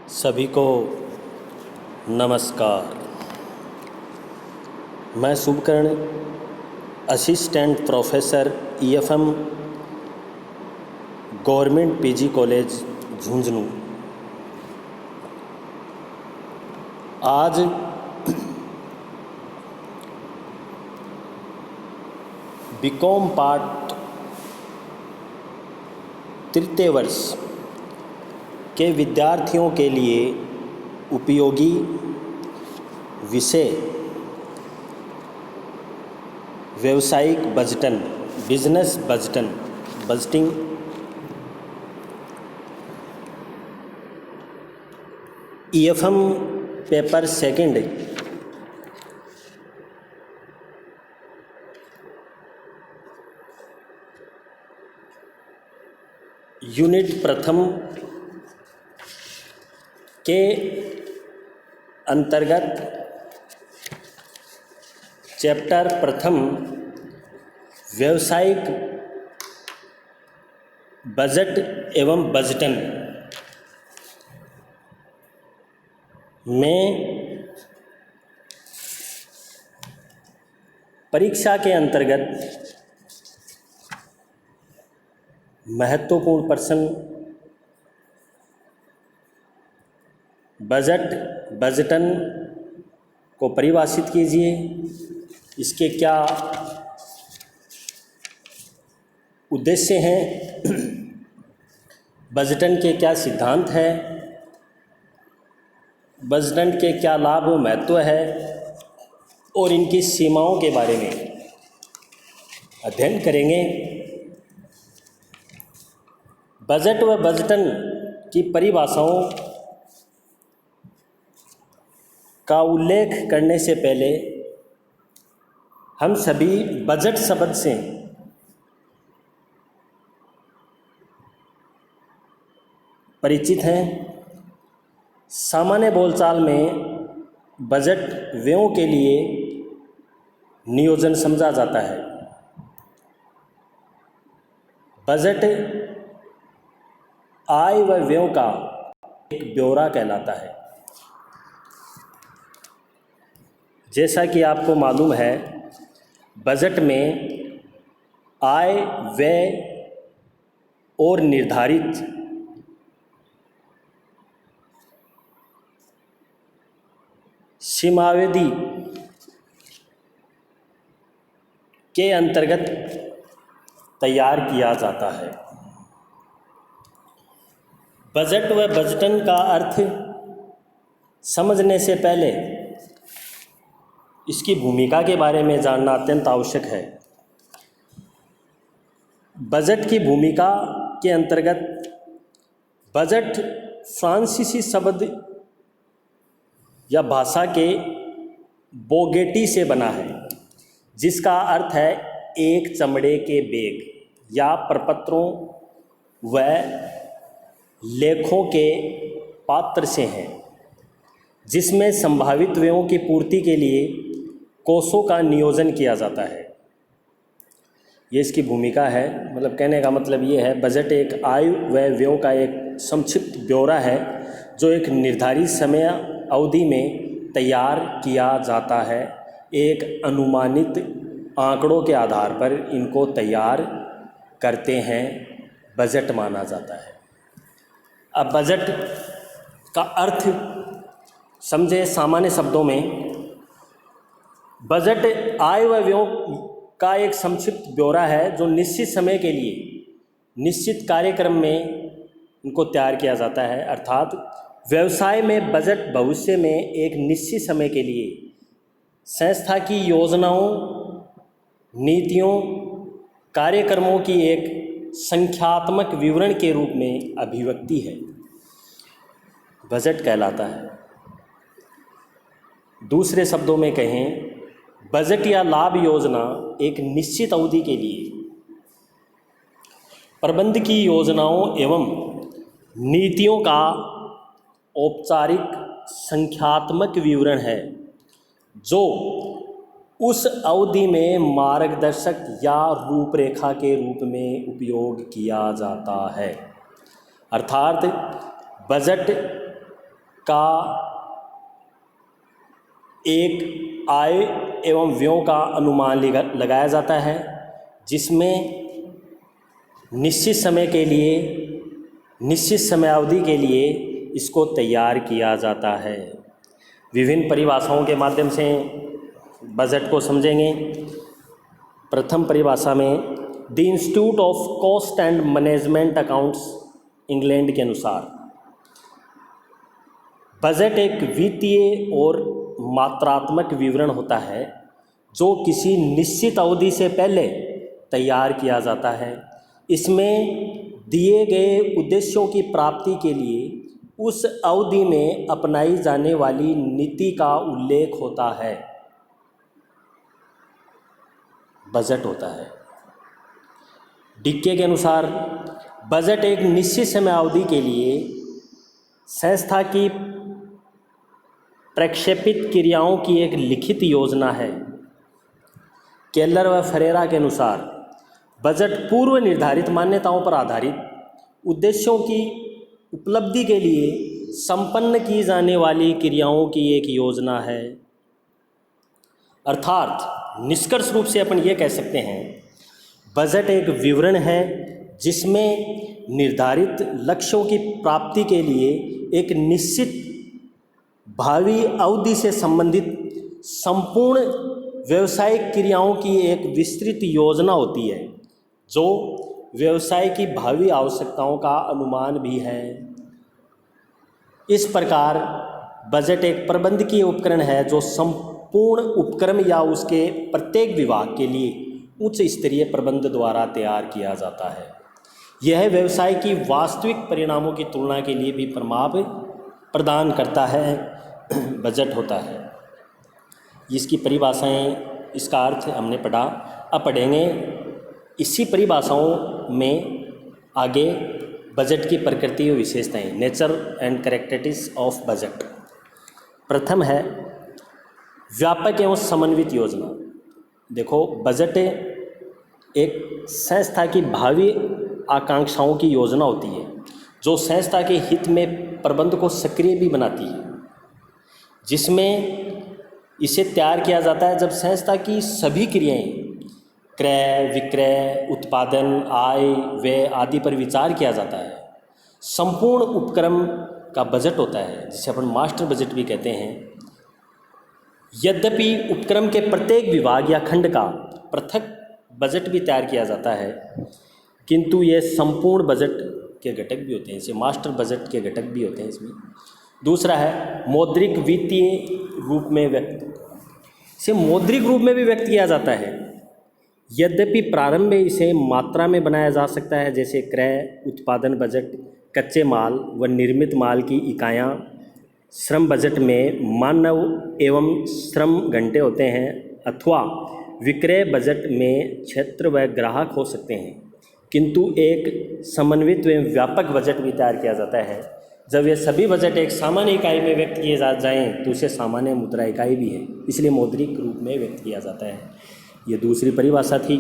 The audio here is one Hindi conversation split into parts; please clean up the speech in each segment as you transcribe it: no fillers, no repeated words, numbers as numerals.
सभी को नमस्कार। मैं Shubhkaran, assistant professor EFM government PG college Jhunjhunu. आज बीकॉम पार्ट तृतीय वर्ष के विद्यार्थियों के लिए उपयोगी विषय व्यावसायिक बजटन, business budgeting EFM paper second unit प्रथम के अंतर्गत चैप्टर प्रथम व्यावसायिक बजट एवं बजटन में परीक्षा के अंतर्गत महत्वपूर्ण प्रश्न बजटन को परिभाषित कीजिए, इसके क्या उद्देश्य हैं, बजटन के क्या सिद्धांत हैं, बजटन के क्या लाभ व महत्व है और इनकी सीमाओं के बारे में अध्ययन करेंगे। बजट व बजटन की परिभाषाओं का उल्लेख करने से पहले हम सभी बजट शब्द से परिचित हैं। सामान्य बोलचाल में बजट व्ययों के लिए नियोजन समझा जाता है। बजट आय व व्ययों का एक ब्यौरा कहलाता है। जैसा कि आपको मालूम है, बजट में आय, व्यय और निर्धारित सीमावधि के अंतर्गत तैयार किया जाता है। बजट व बजटन का अर्थ समझने से पहले इसकी भूमिका के बारे में जानना अत्यंत आवश्यक है। बजट की भूमिका के अंतर्गत बजट फ्रांसीसी शब्द या भाषा के बोगेटी से बना है, जिसका अर्थ है एक चमड़े के बैग या प्रपत्रों व लेखों के पात्र से है, जिसमें संभावित व्ययों की पूर्ति के लिए कोषों का नियोजन किया जाता है। ये इसकी भूमिका है। मतलब कहने का मतलब ये है, बजट एक आय व व्ययों का एक संक्षिप्त ब्यौरा है जो एक निर्धारित समय अवधि में तैयार किया जाता है। एक अनुमानित आंकड़ों के आधार पर इनको तैयार करते हैं, बजट माना जाता है। अब बजट का अर्थ समझे सामान्य शब्दों में। बजट आय व व्ययों का एक संक्षिप्त ब्यौरा है जो निश्चित समय के लिए निश्चित कार्यक्रम में इनको तैयार किया जाता है। अर्थात व्यवसाय में बजट भविष्य में एक निश्चित समय के लिए संस्था की योजनाओं, नीतियों, कार्यक्रमों की एक संख्यात्मक विवरण के रूप में अभिव्यक्ति है, बजट कहलाता है। दूसरे शब्दों में कहें, बजट या लाभ योजना एक निश्चित अवधि के लिए प्रबंध की योजनाओं एवं नीतियों का औपचारिक संख्यात्मक विवरण है जो उस अवधि में मार्गदर्शक या रूपरेखा के रूप में उपयोग किया जाता है। अर्थात बजट का एक आय एवं व्ययों का अनुमान लगाया जाता है, जिसमें निश्चित समय के लिए, निश्चित समयावधि के लिए इसको तैयार किया जाता है। विभिन्न परिभाषाओं के माध्यम से बजट को समझेंगे। प्रथम परिभाषा में the institute of cost and management accounts England के अनुसार बजट एक वित्तीय और मात्रात्मक विवरण होता है जो किसी निश्चित अवधि से पहले तैयार किया जाता है। इसमें दिए गए उद्देश्यों की प्राप्ति के लिए उस अवधि में अपनाई जाने वाली नीति का उल्लेख होता है, बजट होता है। डिक्के के अनुसार बजट एक निश्चित समयावधि के लिए संस्था की प्रक्षेपित क्रियाओं की एक लिखित योजना है। केलर व फरेरा के अनुसार बजट पूर्व निर्धारित मान्यताओं पर आधारित उद्देश्यों की उपलब्धि के लिए संपन्न की जाने वाली क्रियाओं की एक योजना है। अर्थात निष्कर्ष रूप से अपन ये कह सकते हैं, बजट एक विवरण है जिसमें निर्धारित लक्ष्यों की प्राप्ति के लिए एक निश्चित भावी अवधि से संबंधित संपूर्ण व्यावसायिक क्रियाओं की एक विस्तृत योजना होती है, जो व्यवसाय की भावी आवश्यकताओं का अनुमान भी है। इस प्रकार बजट एक प्रबंधकीय उपकरण है जो संपूर्ण उपक्रम या उसके प्रत्येक विभाग के लिए उच्च स्तरीय प्रबंध द्वारा तैयार किया जाता है। यह व्यवसाय की वास्तविक परिणामों की तुलना के लिए भी प्रमाण प्रदान करता है, बजट होता है। इसकी परिभाषाएं, इसका अर्थ हमने पढ़ा। अब पढ़ेंगे इसी परिभाषाओं में आगे बजट की प्रकृति और विशेषताएं, nature and characteristics of budget. प्रथम है व्यापक एवं समन्वित योजना। देखो, बजट एक संस्था की भावी आकांक्षाओं की योजना होती है जो संस्था के हित में प्रबंध को सक्रिय भी बनाती है, जिसमें इसे तैयार किया जाता है जब संस्था की सभी क्रियाएं क्रय, विक्रय, उत्पादन, आय, व्यय आदि पर विचार किया जाता है। संपूर्ण उपक्रम का बजट होता है, जिसे अपन मास्टर बजट भी कहते हैं। यद्यपि उपक्रम के प्रत्येक विभाग या खंड का पृथक बजट भी तैयार किया जाता है, किंतु ये संपूर्ण बजट के घटक भी होते हैं, इसे मास्टर बजट के घटक भी होते हैं इसमें। दूसरा है मौद्रिक वित्तीय रूप में व्यक्त, इसे मौद्रिक रूप में भी व्यक्त किया जाता है। यद्यपि प्रारंभ में इसे मात्रा में बनाया जा सकता है, जैसे क्रय, उत्पादन बजट, कच्चे माल व निर्मित माल की इकाइयाँ। श्रम बजट में मानव एवं श्रम घंटे होते हैं, अथवा विक्रय बजट में क्षेत्र व ग्राहक हो सकते हैं। किंतु एक समन्वित एवं व्यापक बजट भी तैयार किया जाता है। जब ये सभी बजट एक सामान्य इकाई में व्यक्त किए जाएं तो उसे सामान्य मुद्रा इकाई भी है, इसलिए मौद्रिक रूप में व्यक्त किया जाता है। ये दूसरी परिभाषा थी,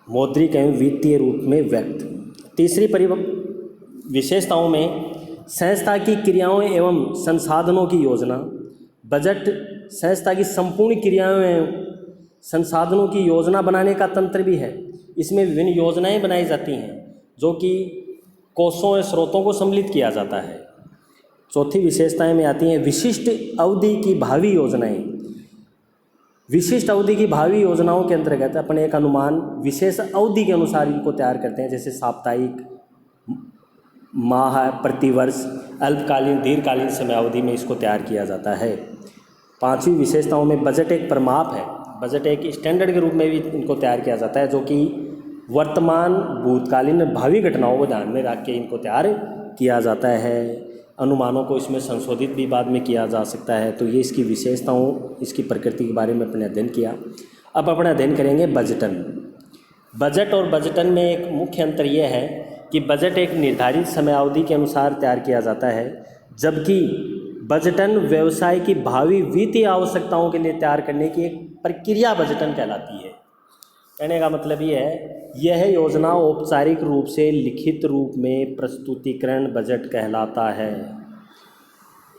मौद्रिक एवं वित्तीय रूप में व्यक्त। तीसरी विशेषताओं में संस्था की क्रियाओं एवं संसाधनों की योजना। बजट संस्था की संपूर्ण क्रियाओं एवं संसाधनों की योजना बनाने का तंत्र भी है। इसमें विभिन्न योजनाएं बनाई जाती हैं जो कि कोषों और स्रोतों को सम्मिलित किया जाता है। चौथी विशेषताएं में आती हैं विशिष्ट अवधि की भावी योजनाएं। विशिष्ट अवधि की भावी योजनाओं के अंतर्गत अपन एक अनुमान विशेष अवधि के अनुसार इनको तैयार करते हैं, जैसे साप्ताहिक, माह, प्रतिवर्ष, अल्पकालीन, दीर्घकालीन समयावधि में इसको तैयार किया जाता है। पांचवी विशेषताओं में बजट एक प्रमाप है। बजट एक स्टैंडर्ड के रूप में भी इनको तैयार किया जाता है, जो कि वर्तमान, भूतकालीन, भावी घटनाओं को ध्यान में रख के इनको तैयार किया जाता है। अनुमानों को इसमें संशोधित भी बाद में किया जा सकता है। तो ये इसकी विशेषताओं, इसकी प्रकृति के बारे में अपने अध्ययन किया। अब अपना अध्ययन करेंगे बजटन। बजट और बजटन में एक मुख्य अंतर यह है कि बजट एक निर्धारित समयावधि के अनुसार तैयार किया जाता है, जबकि बजटन व्यवसाय की भावी वित्तीय आवश्यकताओं के लिए तैयार करने की एक प्रक्रिया बजटन कहलाती है। कहने का मतलब ये है, यह योजना औपचारिक रूप से लिखित रूप में प्रस्तुतिकरण बजट कहलाता है।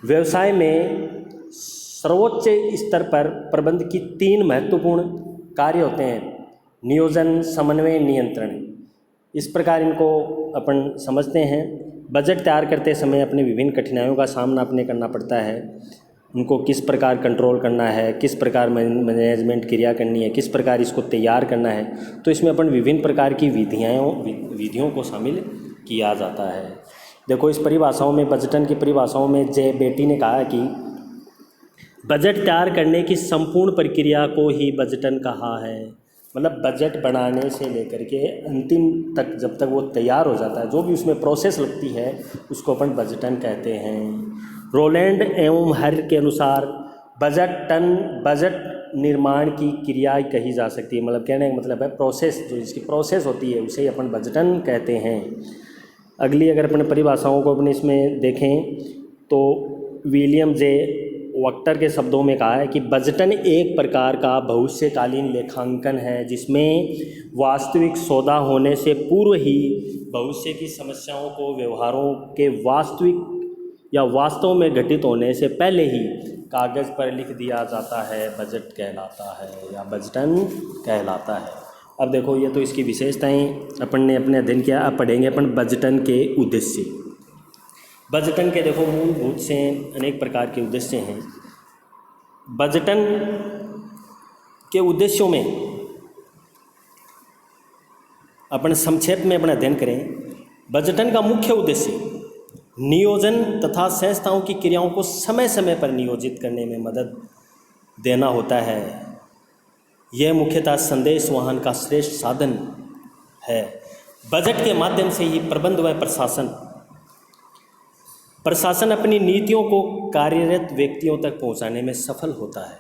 व्यवसाय में सर्वोच्च स्तर पर प्रबंध की 3 महत्वपूर्ण कार्य होते हैं: नियोजन, समन्वय, नियंत्रण। इस प्रकार इनको अपन समझते हैं। बजट तैयार करते समय अपने विभिन्न कठिनाइयों का सामना अपने करना पड़ता है। उनको किस प्रकार कंट्रोल करना है, किस प्रकार मैनेजमेंट क्रिया करनी है, किस प्रकार इसको तैयार करना है, तो इसमें अपन विभिन्न प्रकार की विधियों को शामिल किया जाता है। देखो, इस परिभाषाओं में, बजटन की परिभाषाओं में जे बेटी ने कहा कि बजट तैयार करने की संपूर्ण प्रक्रिया को ही बजटन कहा है। मतलब बजट बनाने से लेकर के अंतिम तक, जब तक वो तैयार हो जाता है, जो भी उसमें प्रोसेस लगती है, उसको अपन बजटन कहते हैं। रोलैंड एवं हर के अनुसार बजट निर्माण की क्रिया कही जा सकती है। मतलब कहने का मतलब है प्रोसेस, जो इसकी प्रोसेस होती है उसे अपन बजटन कहते हैं। अगली अगर अपने परिभाषाओं को अपने इसमें देखें तो विलियम जे वक्टर के शब्दों में कहा है कि बजटन एक प्रकार का भविष्यकालीन लेखांकन है जिसमें वास्तविक सौदा होने से पूर्व ही भविष्य की समस्याओं को व्यवहारों के वास्तविक या वास्तव में घटित होने से पहले ही कागज़ पर लिख दिया जाता है, बजट कहलाता है या बजटन कहलाता है। अब देखो, ये तो इसकी विशेषताएं अपन ने अपने अध्ययन किया। अब पढ़ेंगे अपन बजटन के उद्देश्य। बजटन के देखो मूलभूत से अनेक प्रकार के उद्देश्य हैं। बजटन के उद्देश्यों में अपन संक्षेप में अपना अध्ययन करें। बजटन का मुख्य उद्देश्य नियोजन तथा संस्थाओं की क्रियाओं को समय समय पर नियोजित करने में मदद देना होता है। यह मुख्यतः संदेश वहन का श्रेष्ठ साधन है। बजट के माध्यम से ही प्रबंध व प्रशासन अपनी नीतियों को कार्यरत व्यक्तियों तक पहुंचाने में सफल होता है।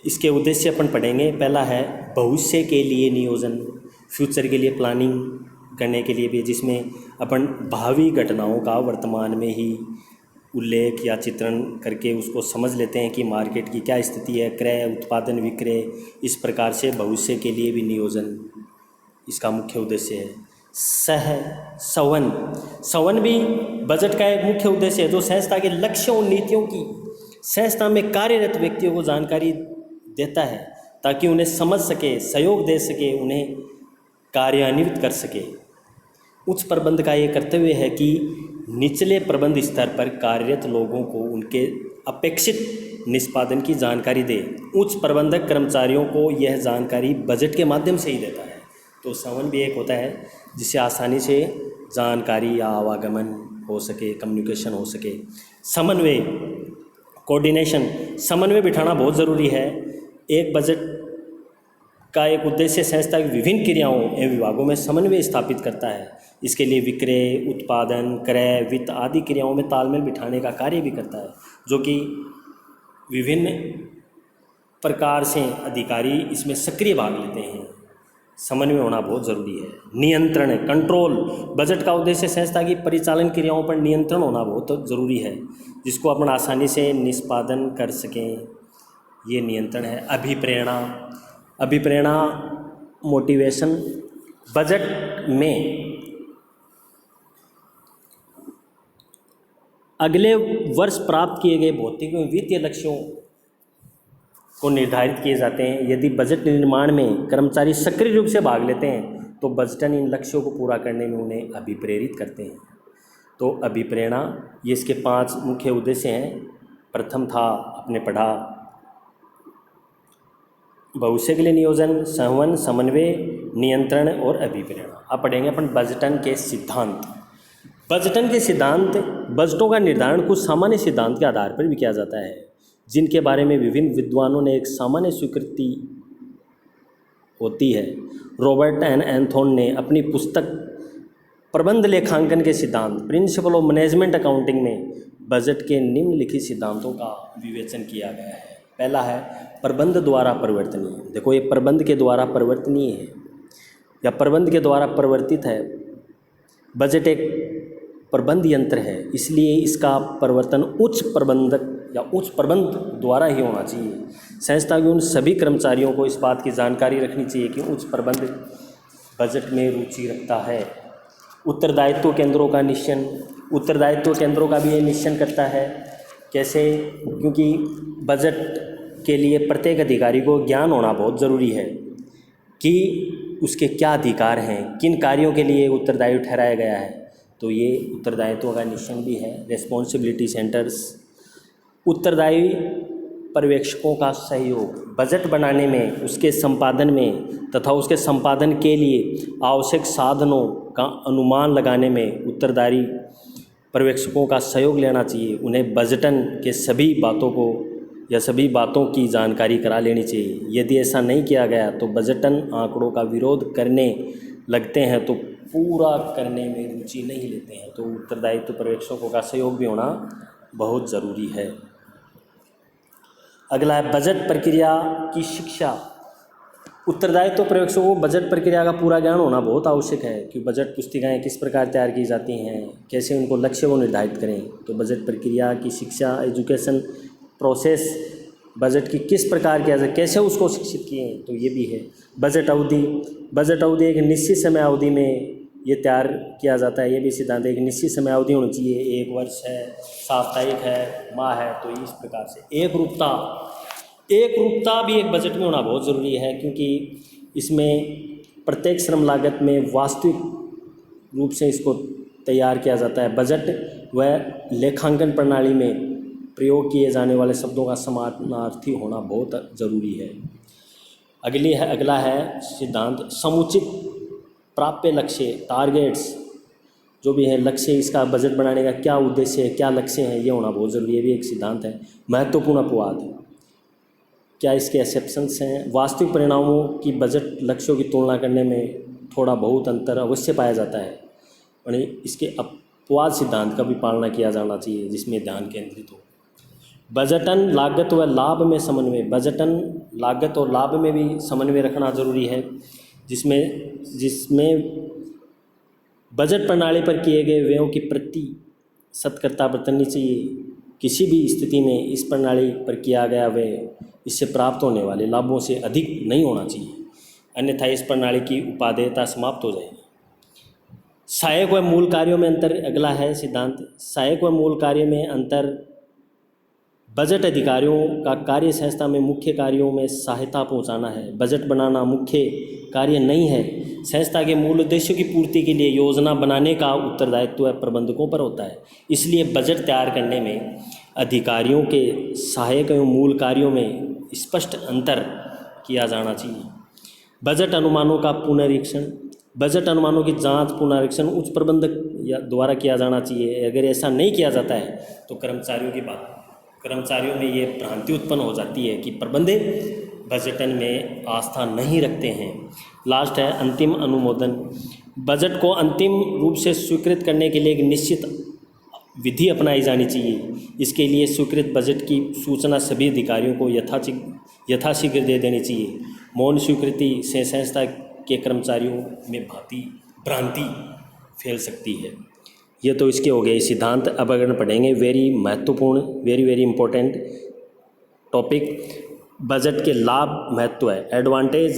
इसके उद्देश्य अपन पढ़ेंगे। पहला है भविष्य के लिए नियोजन, फ्यूचर के लिए प्लानिंग करने के लिए भी, जिसमें अपन भावी घटनाओं का वर्तमान में ही उल्लेख या चित्रण करके उसको समझ लेते हैं कि मार्केट की क्या स्थिति है, क्रय, उत्पादन, विक्रय। इस प्रकार से भविष्य के लिए भी नियोजन इसका मुख्य उद्देश्य है। सवन भी बजट का एक मुख्य उद्देश्य है, जो संस्था के लक्ष्यों और नीतियों की संस्था में कार्यरत व्यक्तियों को जानकारी देता है ताकि उन्हें समझ सके, सहयोग दे सके, उन्हें कार्यान्वित कर सके। उच्च प्रबंध का ये कर्तव्य है कि निचले प्रबंध स्तर पर कार्यरत लोगों को उनके अपेक्षित निष्पादन की जानकारी दे। उच्च प्रबंधक कर्मचारियों को यह जानकारी बजट के माध्यम से ही देता है। तो समन भी एक होता है जिससे आसानी से जानकारी या आवागमन हो सके, कम्युनिकेशन हो सके। समन्वय, कोऑर्डिनेशन, समन्वय बिठाना बहुत ज़रूरी है। एक बजट का एक उद्देश्य संस्था की विभिन्न क्रियाओं एवं विभागों में समन्वय स्थापित करता है। इसके लिए विक्रय, उत्पादन, क्रय, वित्त आदि क्रियाओं में तालमेल बिठाने का कार्य भी करता है, जो कि विभिन्न प्रकार से अधिकारी इसमें सक्रिय भाग लेते हैं। समन्वय होना बहुत ज़रूरी है। नियंत्रण, कंट्रोल, बजट का उद्देश्य संस्था की परिचालन क्रियाओं पर नियंत्रण होना बहुत ज़रूरी है, जिसको अपन आसानी से निष्पादन कर सकें। ये नियंत्रण है। अभिप्रेरणा, मोटिवेशन। बजट में अगले वर्ष प्राप्त किए गए भौतिक एवं वित्तीय लक्ष्यों को निर्धारित किए जाते हैं। यदि बजट निर्माण में कर्मचारी सक्रिय रूप से भाग लेते हैं तो बजटन इन लक्ष्यों को पूरा करने में उन्हें अभिप्रेरित करते हैं। तो अभिप्रेरणा, ये इसके 5 मुख्य उद्देश्य हैं। प्रथम था, आपने पढ़ा, भविष्य के लिए नियोजन, संवन, समन्वय, नियंत्रण और अभिप्रेरणा। अब पढ़ेंगे अपन बजटन के सिद्धांत। बजटन के सिद्धांत, बजटों का निर्धारण कुछ सामान्य सिद्धांत के आधार पर भी किया जाता है, जिनके बारे में विभिन्न विद्वानों ने एक सामान्य स्वीकृति होती है। रॉबर्ट एन एंथोन ने अपनी पुस्तक प्रबंध लेखांकन के सिद्धांत, प्रिंसिपल ऑफ मैनेजमेंट अकाउंटिंग में बजट के निम्नलिखित सिद्धांतों का विवेचन किया गया है। पहला है प्रबंध द्वारा परिवर्तनीय। देखो, ये प्रबंध के द्वारा परिवर्तनीय है या प्रबंध के द्वारा परिवर्तित है। बजट एक प्रबंध यंत्र है, इसलिए इसका परिवर्तन उच्च प्रबंधक या उच्च प्रबंध द्वारा ही होना चाहिए। संस्था के उन सभी कर्मचारियों को इस बात की जानकारी रखनी चाहिए कि उच्च प्रबंध बजट में रुचि रखता है। उत्तरदायित्व केंद्रों का निश्चय, उत्तरदायित्व केंद्रों का भी ये निश्चय करता है। कैसे? क्योंकि बजट के लिए प्रत्येक अधिकारी को ज्ञान होना बहुत ज़रूरी है कि उसके क्या अधिकार हैं, किन कार्यों के लिए उत्तरदायी ठहराया गया है। तो ये उत्तरदायित्व का निश्चय भी है। रिस्पॉन्सिबिलिटी सेंटर्स, उत्तरदायी पर्यवेक्षकों का सहयोग बजट बनाने में, उसके संपादन में तथा उसके संपादन के लिए आवश्यक साधनों का अनुमान लगाने में उत्तरदायी पर्यवेक्षकों का सहयोग लेना चाहिए। उन्हें बजटन के सभी बातों को या सभी बातों की जानकारी करा लेनी चाहिए। यदि ऐसा नहीं किया गया तो बजटन आंकड़ों का विरोध करने लगते हैं, तो पूरा करने में रुचि नहीं लेते हैं। तो उत्तरदायित्व पर्यवेक्षकों का सहयोग भी होना बहुत ज़रूरी है। अगला है बजट प्रक्रिया की शिक्षा। उत्तरदायित्व पर्यवेक्षकों को बजट प्रक्रिया का पूरा ज्ञान होना बहुत आवश्यक है कि बजट पुस्तिकाएं किस प्रकार तैयार की जाती हैं, कैसे उनको लक्ष्य को निर्धारित करें। तो बजट प्रक्रिया की शिक्षा, एजुकेशन प्रोसेस, बजट की किस प्रकार किया जाए, कैसे उसको शिक्षित किए, तो ये भी है। बजट अवधि एक निश्चित समय अवधि में ये तैयार किया जाता है। ये भी सिद्धांत है, एक निश्चित समय अवधि होनी चाहिए। 1 वर्ष है, साप्ताहिक है, माह है। तो इस प्रकार से एक रूपता भी एक बजट में होना बहुत ज़रूरी है, क्योंकि इसमें प्रत्येक श्रम लागत में वास्तविक रूप से इसको तैयार किया जाता है। बजट व लेखांकन प्रणाली में प्रयोग किए जाने वाले शब्दों का समानार्थी होना बहुत ज़रूरी है। अगला है सिद्धांत समुचित प्राप्य लक्ष्य, टारगेट्स जो भी है लक्ष्य, इसका बजट बनाने का क्या उद्देश्य है, क्या लक्ष्य है, ये होना बहुत ज़रूरी है। ये भी एक सिद्धांत है। महत्वपूर्ण अपवाद, क्या इसके एक्सेप्शंस हैं? वास्तविक परिणामों की बजट लक्ष्यों की तुलना करने में थोड़ा बहुत अंतर अवश्य पाया जाता है, और इसके अपवाद सिद्धांत का भी पालना किया जाना चाहिए, जिसमें ध्यान केंद्रित हो। बजटन लागत व लाभ में समन्वय, बजटन लागत और लाभ में भी समन्वय रखना जरूरी है, जिसमें बजट प्रणाली पर किए गए व्ययों की प्रतिशतकता बरतनी चाहिए। किसी भी स्थिति में इस प्रणाली पर किया गया व्यय इससे प्राप्त होने वाले लाभों से अधिक नहीं होना चाहिए, अन्यथा इस प्रणाली की उपादेयता समाप्त हो जाएगी। सहायक व मूल कार्यों में अंतर, अगला है सिद्धांत सहायक व मूल कार्य में अंतर। बजट अधिकारियों का कार्य संस्था में मुख्य कार्यों में सहायता पहुंचाना है। बजट बनाना मुख्य कार्य नहीं है। संस्था के मूल उद्देश्यों की पूर्ति के लिए योजना बनाने का उत्तरदायित्व प्रबंधकों पर होता है। इसलिए बजट तैयार करने में अधिकारियों के सहायक एवं मूल कार्यों में स्पष्ट अंतर किया जाना चाहिए। बजट अनुमानों का पुनरीक्षण, बजट अनुमानों की जांच पुनरीक्षण उच्च प्रबंधक द्वारा किया जाना चाहिए। अगर ऐसा नहीं किया जाता है तो कर्मचारियों में ये भ्रांति उत्पन्न हो जाती है कि प्रबंधक बजटन में आस्था नहीं रखते हैं। लास्ट है अंतिम अनुमोदन। बजट को अंतिम रूप से स्वीकृत करने के लिए एक निश्चित विधि अपनाई जानी चाहिए। इसके लिए स्वीकृत बजट की सूचना सभी अधिकारियों को यथाशीघ्र दे देनी चाहिए। मौन स्वीकृति से संस्था के कर्मचारियों में भ्रांति फैल सकती है। ये तो इसके हो गए सिद्धांत। अब अगर पढ़ेंगे वेरी महत्वपूर्ण, वेरी इंपॉर्टेंट टॉपिक, बजट के लाभ महत्व है, एडवांटेज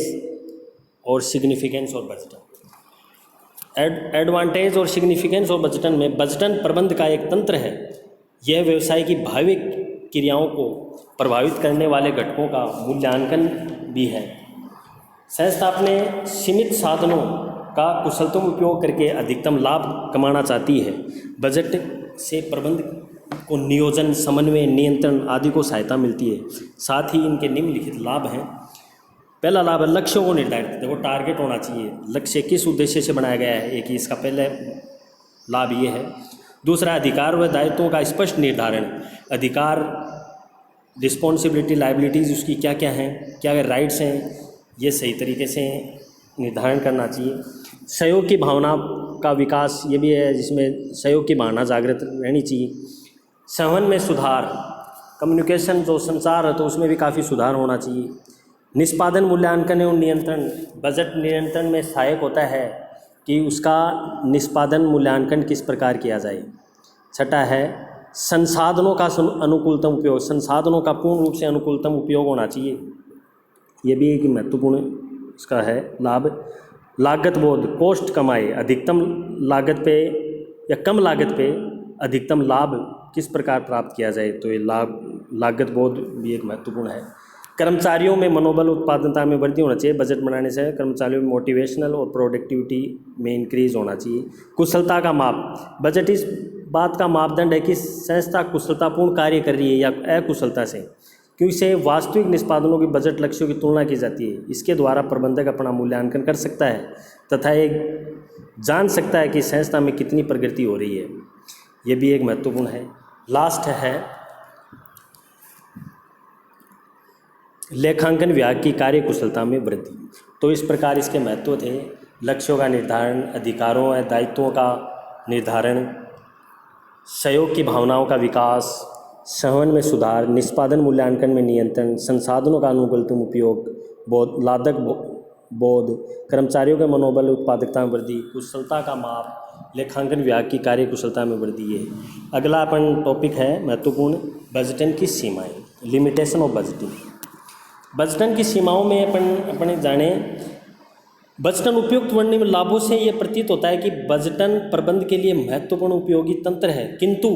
और सिग्निफिकेंस और बजटन। एडवांटेज और सिग्निफिकेंस और बजटन में, बजटन प्रबंध का एक तंत्र है। यह व्यवसाय की भाविक क्रियाओं को प्रभावित करने वाले घटकों का मूल्यांकन भी है। संस्था अपने सीमित साधनों का कुशलतम उपयोग करके अधिकतम लाभ कमाना चाहती है। बजट से प्रबंध को नियोजन, समन्वय, नियंत्रण आदि को सहायता मिलती है। साथ ही इनके निम्नलिखित लाभ हैं। पहला लाभ है लक्ष्यों को निर्धारित, देखो टारगेट होना चाहिए, लक्ष्य किस उद्देश्य से बनाया गया है, एक ही इसका पहले लाभ ये है। दूसरा, अधिकार व दायित्वों का स्पष्ट निर्धारण, अधिकार, रिस्पॉन्सिबिलिटी, लायबिलिटीज़ उसकी क्या क्या हैं, क्या राइट्स हैं, ये सही तरीके से निर्धारण करना चाहिए। सहयोग की भावना का विकास, ये भी है जिसमें सहयोग की भावना जागृत रहनी चाहिए। संवहन में सुधार, कम्युनिकेशन जो संचार है तो उसमें भी काफ़ी सुधार होना चाहिए। निष्पादन, मूल्यांकन एवं नियंत्रण, बजट नियंत्रण में सहायक होता है कि उसका निष्पादन, मूल्यांकन किस प्रकार किया जाए। छठा है संसाधनों का अनुकूलतम उपयोग, संसाधनों का पूर्ण रूप से अनुकूलतम उपयोग होना चाहिए। ये भी एक महत्वपूर्ण इसका है लाभ। लागत बोध, कॉस्ट कमाए, अधिकतम लागत पे या कम लागत पे अधिकतम लाभ किस प्रकार प्राप्त किया जाए, तो ये लागत बोध भी एक महत्वपूर्ण है। कर्मचारियों में मनोबल, उत्पादकता में वृद्धि होना चाहिए। बजट बनाने से कर्मचारियों में मोटिवेशनल और प्रोडक्टिविटी में इंक्रीज होना चाहिए। कुशलता का माप, बजट इस बात का मापदंड है कि संस्था कुशलतापूर्ण कार्य कर रही है या अकुशलता से, क्योंकि इसे वास्तविक निष्पादनों की बजट लक्ष्यों की तुलना की जाती है। इसके द्वारा प्रबंधक अपना मूल्यांकन कर सकता है तथा एक जान सकता है कि संस्था में कितनी प्रगति हो रही है। ये भी एक महत्वपूर्ण है। लास्ट है लेखांकन विभाग की कार्य कुशलता में वृद्धि। तो इस प्रकार इसके महत्व थे। लक्ष्यों का निर्धारण, अधिकारों और दायित्वों का निर्धारण, सहयोग की भावनाओं का विकास, संवहन में सुधार, निष्पादन मूल्यांकन में नियंत्रण, संसाधनों का अनुकूलतम उपयोग, लादक बोध, कर्मचारियों के मनोबल, उत्पादकता में वृद्धि, कुशलता का माप, लेखांकन विभाग की कार्य कुशलता में वृद्धि है। अगला अपन टॉपिक है महत्वपूर्ण, बजटन की सीमाएं, लिमिटेशन ऑफ बजटिंग। बजटन की सीमाओं में अपन जाने, बजटन उपयुक्त वर्णन में लाभों से ये प्रतीत होता है कि बजटन प्रबंध के लिए महत्वपूर्ण उपयोगी तंत्र है, किंतु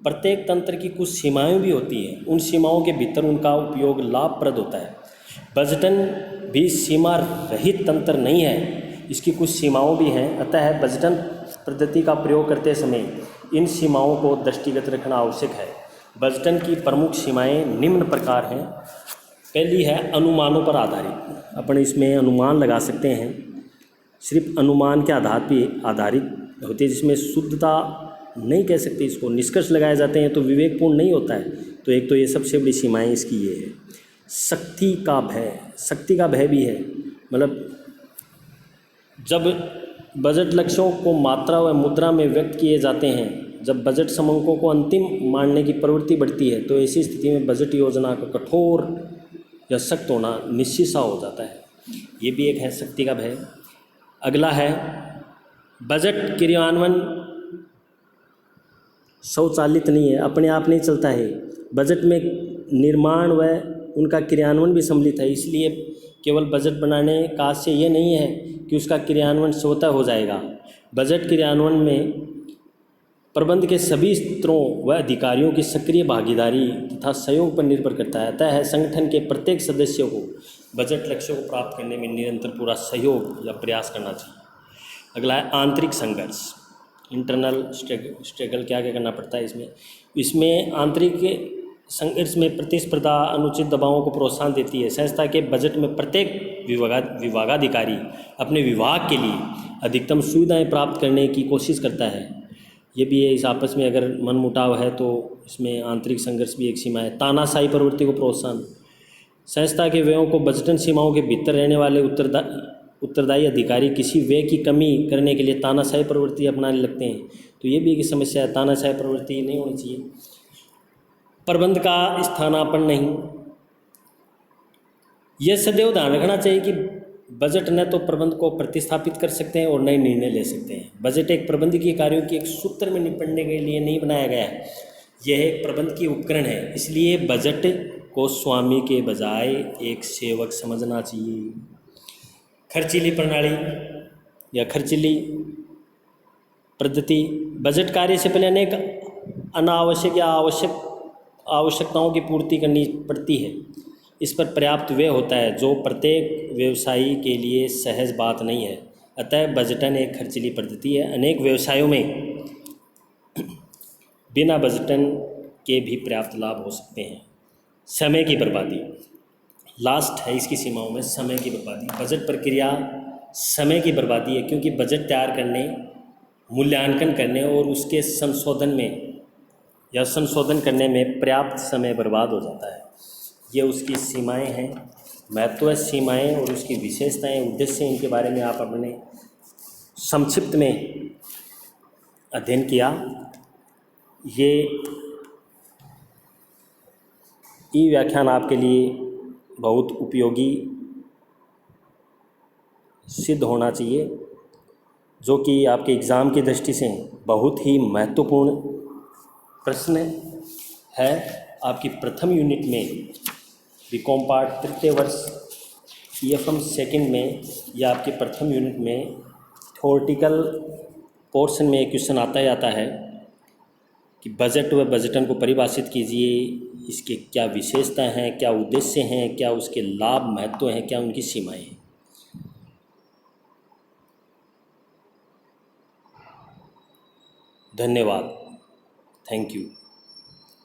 प्रत्येक तंत्र की कुछ सीमाएं भी होती हैं। उन सीमाओं के भीतर उनका उपयोग लाभप्रद होता है। बजटन भी सीमा रहित तंत्र नहीं है, इसकी कुछ सीमाओं भी हैं। अतः बजटन पद्धति का प्रयोग करते समय इन सीमाओं को दृष्टिगत रखना आवश्यक है। बजटन की प्रमुख सीमाएं निम्न प्रकार हैं। पहली है अनुमानों पर आधारित। अपन इसमें अनुमान लगा सकते हैं, सिर्फ अनुमान के आधार पर आधारित होती है, जिसमें शुद्धता नहीं कह सकते इसको, निष्कर्ष लगाए जाते हैं तो विवेकपूर्ण नहीं होता है। तो एक तो ये सबसे बड़ी सीमाएं इसकी ये है। शक्ति का भय, शक्ति का भय भी है, मतलब जब बजट लक्ष्यों को मात्रा व मुद्रा में व्यक्त किए जाते हैं, जब बजट समंकों को अंतिम मानने की प्रवृत्ति बढ़ती है, तो ऐसी स्थिति में बजट योजना का कठोर या सख्त होना निश्चित सा हो जाता है। ये भी एक है शक्ति का भय। अगला है बजट क्रियान्वयन स्वचालित नहीं है, अपने आप नहीं चलता है। बजट में निर्माण व उनका क्रियान्वयन भी सम्मिलित है। इसलिए केवल बजट बनाने का आशय ये नहीं है कि उसका क्रियान्वयन स्वतः हो जाएगा। बजट क्रियान्वयन में प्रबंध के सभी स्तरों व अधिकारियों की सक्रिय भागीदारी तथा सहयोग पर निर्भर करता है। अतः संगठन के प्रत्येक सदस्य को बजट लक्ष्यों को प्राप्त करने में निरंतर पूरा सहयोग या प्रयास करना चाहिए। अगला है आंतरिक संघर्ष, इंटरनल स्ट्रगल, क्या क्या करना पड़ता है इसमें आंतरिक संघर्ष में प्रतिस्पर्धा अनुचित दबावों को प्रोत्साहन देती है। संस्था के बजट में प्रत्येक विभागाधिकारी अपने विभाग के लिए अधिकतम सुविधाएं प्राप्त करने की कोशिश करता है। ये भी है, इस आपस में अगर मनमुटाव है तो इसमें आंतरिक संघर्ष भी एक सीमा है। तानाशाही प्रवृत्ति को प्रोत्साहन, संस्था के व्ययों को बजटन सीमाओं के भीतर रहने वाले उत्तरदायी अधिकारी किसी व्यय की कमी करने के लिए तानाशाही प्रवृत्ति अपनाने लगते हैं। तो ये भी एक समस्या है, तानाशाही प्रवृत्ति नहीं होनी चाहिए। प्रबंध का स्थानापन्न नहीं, यह सदैव ध्यान रखना चाहिए कि बजट न तो प्रबंध को प्रतिस्थापित कर सकते हैं और नए निर्णय ले सकते हैं। बजट एक प्रबंधकीय कार्यों की एक सूत्र में निपटने के लिए नहीं बनाया गया है, यह एक प्रबंध की उपकरण है। इसलिए बजट को स्वामी के बजाय एक सेवक समझना चाहिए। खर्चीली प्रणाली या खर्चीली पद्धति, बजट कार्य से पहले अनेक अनावश्यक या आवश्यकताओं की पूर्ति करनी पड़ती है। इस पर पर्याप्त व्यय होता है, जो प्रत्येक व्यवसायी के लिए सहज बात नहीं है। अतः बजटन एक खर्चीली पद्धति है। अनेक व्यवसायों में बिना बजटन के भी पर्याप्त लाभ हो सकते हैं। समय की बर्बादी लास्ट है इसकी सीमाओं में, समय की बर्बादी। बजट प्रक्रिया समय की बर्बादी है, क्योंकि बजट तैयार करने, मूल्यांकन करने और उसके संशोधन करने में पर्याप्त समय बर्बाद हो जाता है। ये उसकी सीमाएं हैं, महत्व सीमाएं और उसकी विशेषताएं, उद्देश्य, इनके बारे में आप अपने संक्षिप्त में अध्ययन किया। ये व्याख्यान आपके लिए बहुत उपयोगी सिद्ध होना चाहिए, जो कि आपके एग्ज़ाम की दृष्टि से बहुत ही महत्वपूर्ण प्रश्न है। आपकी प्रथम यूनिट में बीकॉम पार्ट तृतीय वर्ष EFM सेकंड में या आपकी प्रथम यूनिट में थ्योरेटिकल पोर्शन में क्वेश्चन आता है। कि बजट व बजटन को परिभाषित कीजिए, इसके क्या विशेषताएं हैं, क्या उद्देश्य हैं, क्या उसके लाभ महत्व हैं, क्या उनकी सीमाएं हैं। धन्यवाद। Thank you.